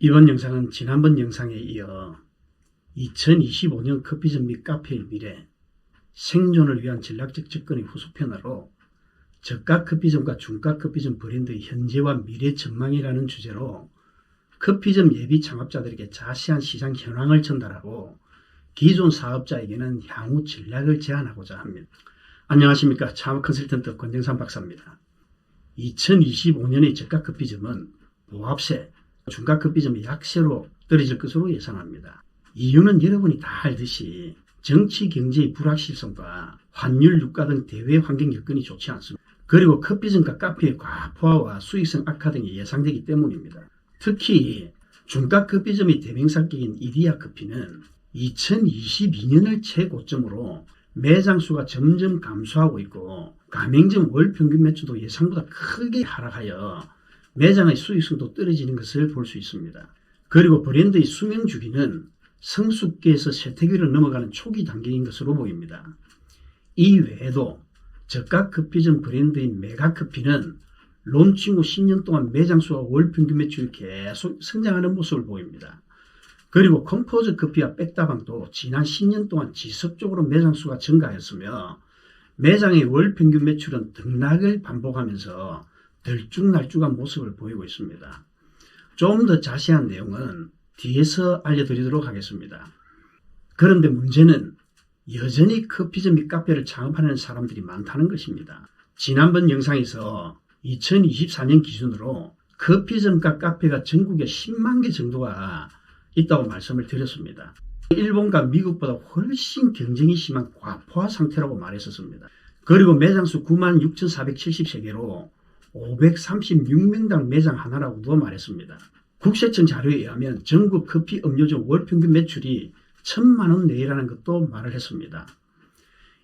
이번 영상은 지난번 영상에 이어 2025년 커피점 및 카페의 미래, 생존을 위한 전략적 접근의 후속편으로 저가 커피점과 중가 커피점 브랜드의 현재와 미래 전망이라는 주제로 커피점 예비 창업자들에게 자세한 시장 현황을 전달하고 기존 사업자에게는 향후 전략을 제안하고자 합니다. 안녕하십니까. 창업 컨설턴트 권정삼 박사입니다. 2025년의 저가 커피점은 보합세, 중가 커피점이 약세로 떨어질 것으로 예상합니다. 이유는 여러분이 다 알듯이 정치 경제의 불확실성과 환율 유가 등 대외 환경 여건이 좋지 않습니다. 그리고 커피점과 카페의 과포화와 수익성 악화 등이 예상되기 때문입니다. 특히 중가 커피점의 대명사격인 이디야 커피는 2022년을 최고점으로 매장 수가 점점 감소하고 있고 가맹점 월 평균 매출도 예상보다 크게 하락하여 매장의 수익성도 떨어지는 것을 볼 수 있습니다. 그리고 브랜드의 수명 주기는 성숙기에서 쇠퇴기로 넘어가는 초기 단계인 것으로 보입니다. 이 외에도 저가 커피점 브랜드인 메가커피는 론칭 후 10년 동안 매장 수와 월 평균 매출이 계속 성장하는 모습을 보입니다. 그리고 컴포즈 커피와 백다방도 지난 10년 동안 지속적으로 매장 수가 증가하였으며 매장의 월 평균 매출은 등락을 반복하면서 들쭉날쭉한 모습을 보이고 있습니다. 좀 더 자세한 내용은 뒤에서 알려드리도록 하겠습니다. 그런데 문제는 여전히 커피점 및 카페를 창업하는 사람들이 많다는 것입니다. 지난번 영상에서 2024년 기준으로 커피점과 카페가 전국에 10만 개 정도가 있다고 말씀을 드렸습니다. 일본과 미국보다 훨씬 경쟁이 심한 과포화 상태라고 말했었습니다. 그리고 매장수 96,473개로 536명당 매장 하나라고도 말했습니다. 국세청 자료에 의하면 전국 커피 음료점 월평균 매출이 1,000만원 내외라는 것도 말을 했습니다.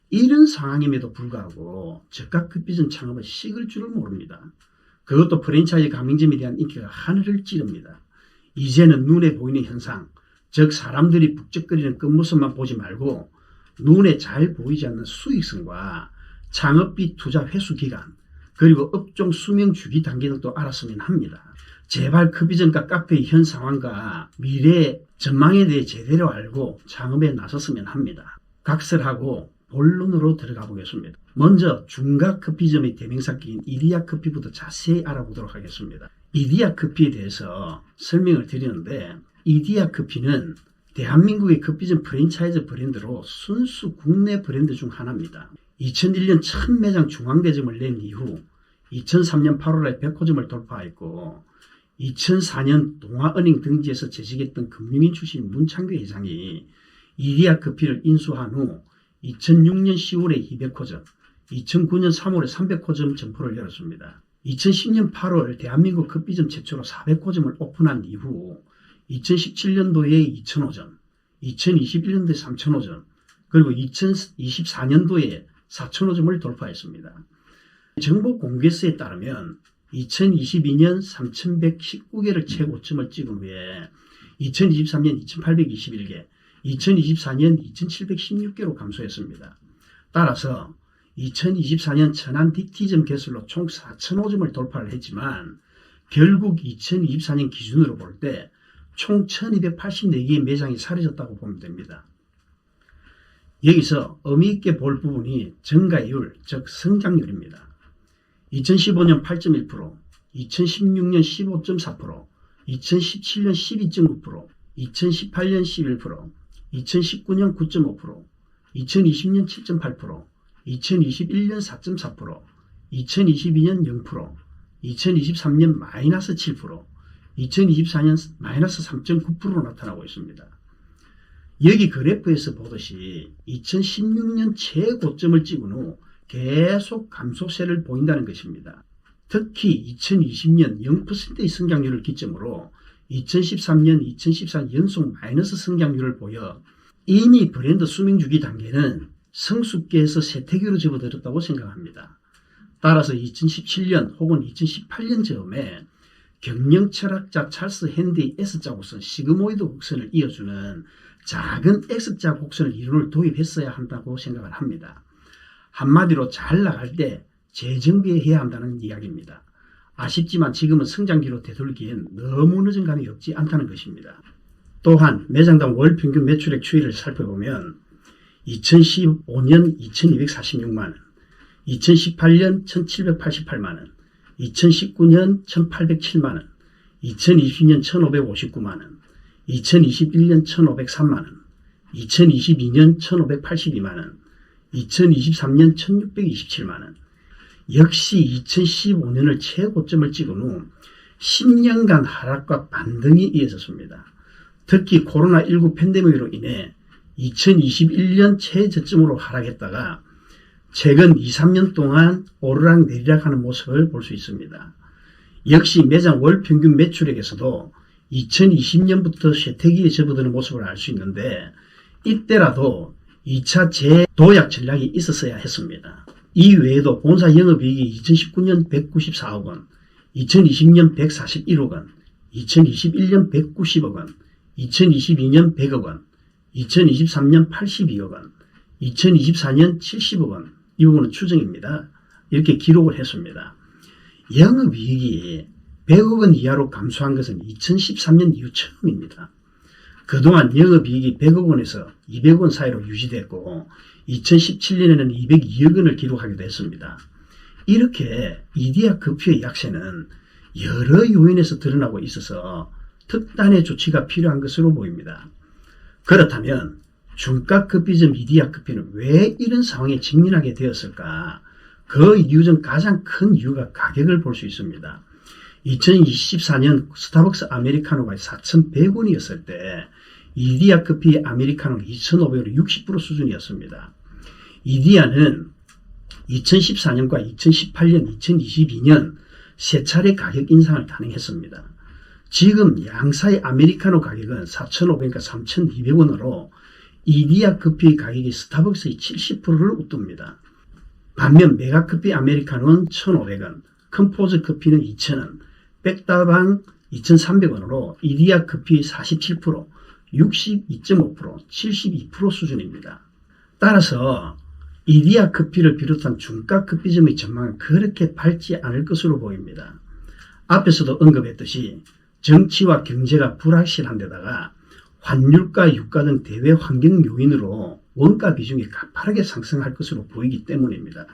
이런 상황임에도 불구하고 저가 커피점 창업은 식을 줄을 모릅니다. 그것도 프랜차이즈 가맹점에 대한 인기가 하늘을 찌릅니다. 이제는 눈에 보이는 현상, 즉 사람들이 북적거리는 끝모습만 보지 말고 눈에 잘 보이지 않는 수익성과 창업비 투자 회수 기간, 그리고 업종 수명 주기 단계 등도 알았으면 합니다. 제발 커피점과 카페의 현 상황과 미래 전망에 대해 제대로 알고 창업에 나섰으면 합니다. 각설하고 본론으로 들어가 보겠습니다. 먼저 중가 커피점의 대명사격인 이디야 커피부터 자세히 알아보도록 하겠습니다. 이디야 커피에 대해서 설명을 드리는데, 이디야 커피는 대한민국의 커피점 프랜차이즈 브랜드로 순수 국내 브랜드 중 하나입니다. 2001년 첫 매장 중앙대점을 낸 이후 2003년 8월에 백호점을 돌파했고 2004년 동아은행 등지에서 재직했던 금융인 출신 문창규 회장이 이디야 커피를 인수한 후 2006년 10월에 200호점, 2009년 3월에 300호점 점포를 열었습니다. 2010년 8월 대한민국 커피점 최초로 400호점을 오픈한 이후 2017년도에 2000호점, 2021년도에 3000호점, 그리고 2024년도에 4000호점을 돌파했습니다. 정보 공개서에 따르면 2022년 3119개를 최고점을 찍은 후에 2023년 2821개, 2024년 2716개로 감소했습니다. 따라서 2024년 천안 DT점 개설로 총 4000호점을 돌파를 했지만 결국 2024년 기준으로 볼 때 총 1284개의 매장이 사라졌다고 보면 됩니다. 여기서 의미 있게 볼 부분이 증가율, 즉 성장률입니다. 2015년 8.1%, 2016년 15.4%, 2017년 12.9%, 2018년 11%, 2019년 9.5%, 2020년 7.8%, 2021년 4.4%, 2022년 0%, 2023년 마이너스 7%, 2024년 마이너스 3.9%로 나타나고 있습니다. 여기 그래프에서 보듯이 2016년 최고점을 찍은 후 계속 감소세를 보인다는 것입니다. 특히 2020년 0%의 성장률을 기점으로 2013년, 2014년 연속 마이너스 성장률을 보여 이미 브랜드 수명주기 단계는 성숙기에서 쇠퇴기로 접어들었다고 생각합니다. 따라서 2017년 혹은 2018년 즈음에 경영 철학자 찰스 핸디의 S자 곡선, 시그모이드 곡선을 이어주는 작은 X자 곡선을 이론을 도입했어야 한다고 생각을 합니다. 한마디로 잘 나갈 때 재정비해야 한다는 이야기입니다. 아쉽지만 지금은 성장기로 되돌기엔 너무 늦은 감이 없지 않다는 것입니다. 또한 매장당 월 평균 매출액 추이를 살펴보면 2015년 2246만원, 2018년 1788만원, 2019년 1807만원, 2020년 1559만원, 2021년 1503만원, 2022년 1582만원, 2023년 1627만원. 역시 2015년을 최고점을 찍은 후 10년간 하락과 반등이 이어졌습니다. 특히 코로나19 팬데믹으로 인해 2021년 최저점으로 하락했다가 최근 2, 3년 동안 오르락내리락 하는 모습을 볼 수 있습니다. 역시 매장 월 평균 매출액에서도 2020년부터 쇠퇴기에 접어드는 모습을 알 수 있는데 이때라도 2차 재도약 전략이 있었어야 했습니다. 이 외에도 본사 영업이익이 2019년 194억 원, 2020년 141억 원, 2021년 190억 원, 2022년 100억 원, 2023년 82억 원, 2024년 70억 원, 이 부분은 추정입니다. 이렇게 기록을 했습니다. 영업이익이 100억 원 이하로 감소한 것은 2013년 이후 처음입니다. 그동안 영업이익이 100억 원에서 200억 원 사이로 유지됐고 2017년에는 202억 원을 기록하기도 했습니다. 이렇게 이디야 커피의 약세는 여러 요인에서 드러나고 있어서 특단의 조치가 필요한 것으로 보입니다. 그렇다면 중가 커피점 이디야 커피는 왜 이런 상황에 직면하게 되었을까? 그 이유 중 가장 큰 이유가 가격을 볼 수 있습니다. 2024년 스타벅스 아메리카노가 4,100원이었을 때 이디야 커피 아메리카노는 2,500원 60% 수준이었습니다. 이디야는 2014년과 2018년, 2022년 세 차례 가격 인상을 단행했습니다. 지금 양사의 아메리카노 가격은 4,500원과 3,200원으로 이디야 커피 가격이 스타벅스의 70%를 웃돕니다. 반면 메가커피 아메리카노는 1,500원, 컴포즈 커피는 2,000원, 백다방 2,300원으로 이디야 커피 47%, 62.5%, 72% 수준입니다. 따라서 이디야 커피를 비롯한 중가 커피점의 전망은 그렇게 밝지 않을 것으로 보입니다. 앞에서도 언급했듯이 정치와 경제가 불확실한 데다가 환율과 유가 등 대외 환경 요인으로 원가 비중이 가파르게 상승할 것으로 보이기 때문입니다.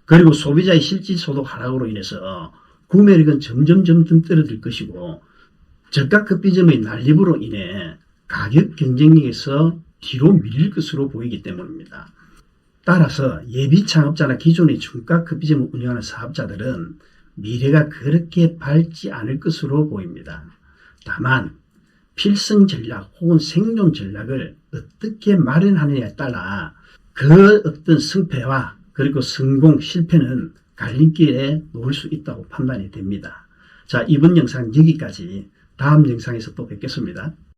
그리고 소비자의 실질소득 하락으로 인해서 구매력은 점점 떨어질 것이고 저가 커피점의 난립으로 인해 가격 경쟁력에서 뒤로 밀릴 것으로 보이기 때문입니다. 따라서 예비 창업자나 기존의 중가 커피점을 운영하는 사업자들은 미래가 그렇게 밝지 않을 것으로 보입니다. 다만 필승 전략 혹은 생존 전략을 어떻게 마련하느냐에 따라 그 어떤 승패와 그리고 성공, 실패는 갈림길에 놓을 수 있다고 판단이 됩니다. 자, 이번 영상 여기까지. 다음 영상에서 또 뵙겠습니다.